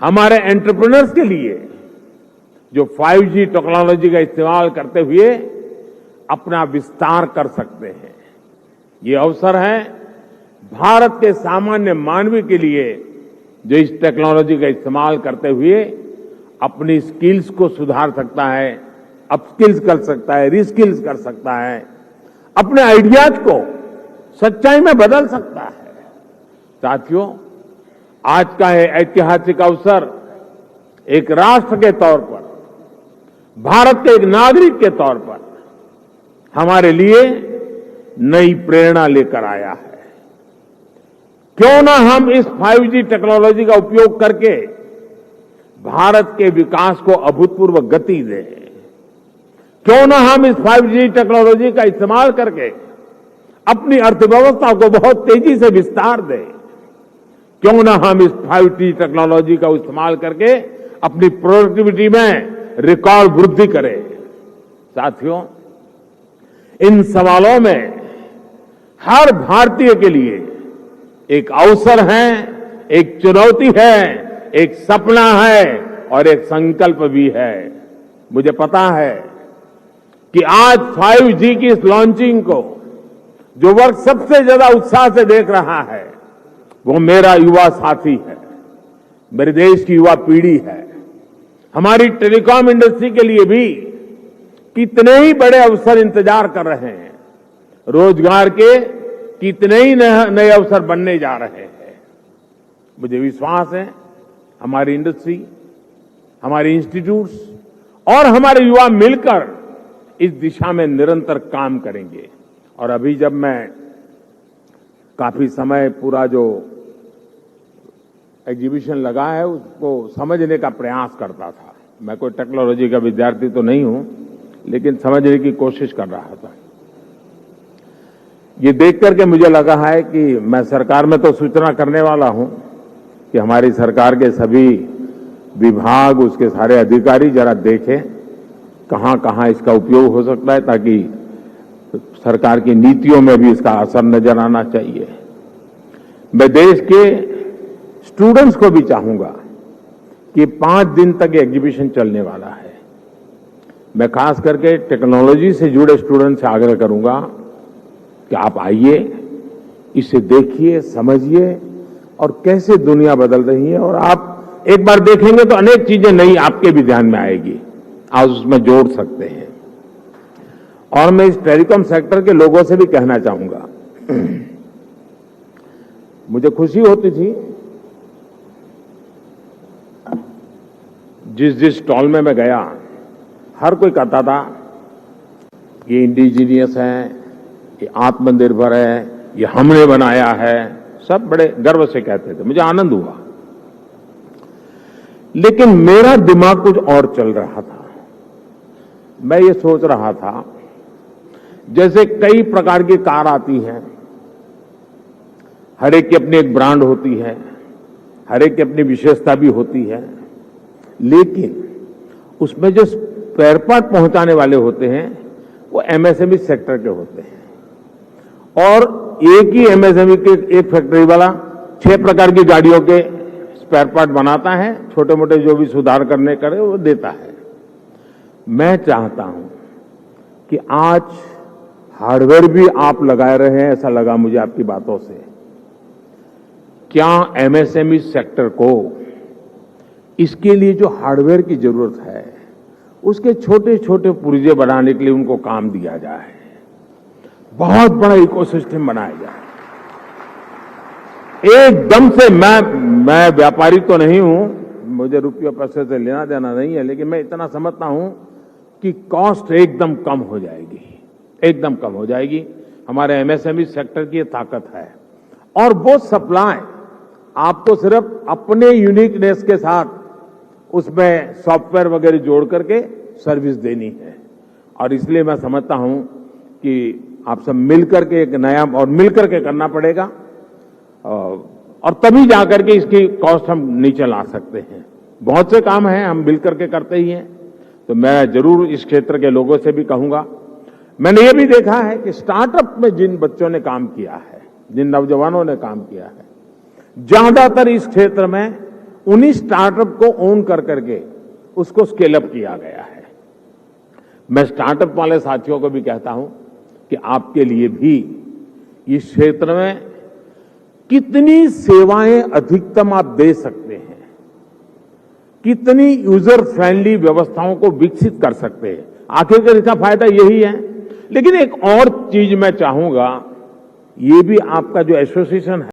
हमारे एंटरप्रेन्योर्स के लिए जो 5G टेक्नोलॉजी का इस्तेमाल करते हुए अपना विस्तार कर सकते हैं। ये अवसर है भारत के सामान्य मानवी के लिए जो इस टेक्नोलॉजी का इस्तेमाल करते हुए अपनी स्किल्स को सुधार सकता है, अपस्किल्स कर सकता है, रीस्किल्स कर सकता है, अपने आइडियाज को सच्चाई में बदल सकता है। साथियों, आज का यह ऐतिहासिक अवसर एक राष्ट्र के तौर पर, भारत के एक नागरिक के तौर पर हमारे लिए नई प्रेरणा लेकर आया है। क्यों ना हम इस 5G टेक्नोलॉजी का उपयोग करके भारत के विकास को अभूतपूर्व गति दें। क्यों ना हम इस 5G टेक्नोलॉजी का इस्तेमाल करके अपनी अर्थव्यवस्था को बहुत तेजी से विस्तार दें। क्यों ना हम इस 5G टेक्नोलॉजी का इस्तेमाल करके अपनी प्रोडक्टिविटी में रिकॉर्ड वृद्धि करें। साथियों, इन सवालों में हर भारतीय के लिए एक अवसर है, एक चुनौती है, एक सपना है और एक संकल्प भी है। मुझे पता है कि आज 5G की इस लॉन्चिंग को जो वर्ग सबसे ज्यादा उत्साह से देख रहा है वो मेरा युवा साथी है, मेरे देश की युवा पीढ़ी है। हमारी टेलीकॉम इंडस्ट्री के लिए भी कितने ही बड़े अवसर इंतजार कर रहे हैं। रोजगार के कितने ही नए अवसर बनने जा रहे हैं। मुझे विश्वास है हमारी इंडस्ट्री, हमारे इंस्टीट्यूट्स और हमारे युवा मिलकर इस दिशा में निरंतर काम करेंगे। और अभी जब मैं काफी समय पूरा जो एग्जीबिशन लगा है उसको समझने का प्रयास करता था। मैं कोई टेक्नोलॉजी का विद्यार्थी तो नहीं हूं, लेकिन समझने की कोशिश कर रहा था। ये देख करके मुझे लगा है कि मैं सरकार में तो सूचना करने वाला हूं कि हमारी सरकार के सभी विभाग, उसके सारे अधिकारी जरा देखें कहां कहां इसका उपयोग हो सकता है, ताकि सरकार की नीतियों में भी इसका असर नजर आना चाहिए। मैं देश के स्टूडेंट्स को भी चाहूंगा कि 5 दिन तक ये एग्जीबिशन चलने वाला है। मैं खास करके टेक्नोलॉजी से जुड़े स्टूडेंट से आग्रह करूंगा कि आप आइए, इसे देखिए, समझिए और कैसे दुनिया बदल रही है। और आप एक बार देखेंगे तो अनेक चीजें नई आपके भी ध्यान में आएगी, आप उसमें जोड़ सकते हैं। और मैं इस टेलीकॉम सेक्टर के लोगों से भी कहना चाहूंगा, मुझे खुशी होती थी जिस स्टॉल में मैं गया, हर कोई कहता था ये इंडिजीनियस है, ये आत्मनिर्भर है, ये हमने बनाया है। सब बड़े गर्व से कहते थे, मुझे आनंद हुआ। लेकिन मेरा दिमाग कुछ और चल रहा था। मैं ये सोच रहा था, जैसे कई प्रकार की कार आती हैं, हर एक की अपनी एक ब्रांड होती है, हर एक की अपनी विशेषता भी होती है, लेकिन उसमें जो स्पेयर पार्ट पहुंचाने वाले होते हैं वो एमएसएमई सेक्टर के होते हैं। और एक ही एमएसएमई के एक फैक्ट्री वाला 6 प्रकार की गाड़ियों के स्पेयर पार्ट बनाता है, छोटे मोटे जो भी सुधार करने करे वो देता है। मैं चाहता हूं कि आज हार्डवेयर भी आप लगा रहे हैं, ऐसा लगा मुझे आपकी बातों से। क्या एमएसएमई सेक्टर को इसके लिए जो हार्डवेयर की जरूरत है उसके छोटे छोटे पुर्जे बनाने के लिए उनको काम दिया जाए, बहुत बड़ा इकोसिस्टम बनाया जाए। एकदम से मैं व्यापारी तो नहीं हूं, मुझे रुपये पैसे से लेना देना नहीं है, लेकिन मैं इतना समझता हूं कि कॉस्ट एकदम कम हो जाएगी, एकदम कम हो जाएगी। हमारे एमएसएमई सेक्टर की ये ताकत है। और वो सप्लाई आपको सिर्फ अपने यूनिकनेस के साथ उसमें सॉफ्टवेयर वगैरह जोड़ करके सर्विस देनी है। और इसलिए मैं समझता हूं कि आप सब मिलकर के एक नया और मिलकर के करना पड़ेगा, और तभी जाकर के इसकी कॉस्ट हम नीचे ला सकते हैं। बहुत से काम हैं हम मिलकर के करते ही हैं, तो मैं जरूर इस क्षेत्र के लोगों से भी कहूंगा। मैंने ये भी देखा है कि स्टार्टअप में जिन बच्चों ने काम किया है, जिन नौजवानों ने काम किया है, ज्यादातर इस क्षेत्र में उन्हीं स्टार्टअप को ओन कर करके उसको स्केल अप किया गया है। मैं स्टार्टअप वाले साथियों को भी कहता हूं कि आपके लिए भी इस क्षेत्र में कितनी सेवाएं अधिकतम आप दे सकते हैं, कितनी यूजर फ्रेंडली व्यवस्थाओं को विकसित कर सकते हैं, आखिरकार इसका फायदा यही है। लेकिन एक और चीज मैं चाहूंगा, ये भी आपका जो एसोसिएशन है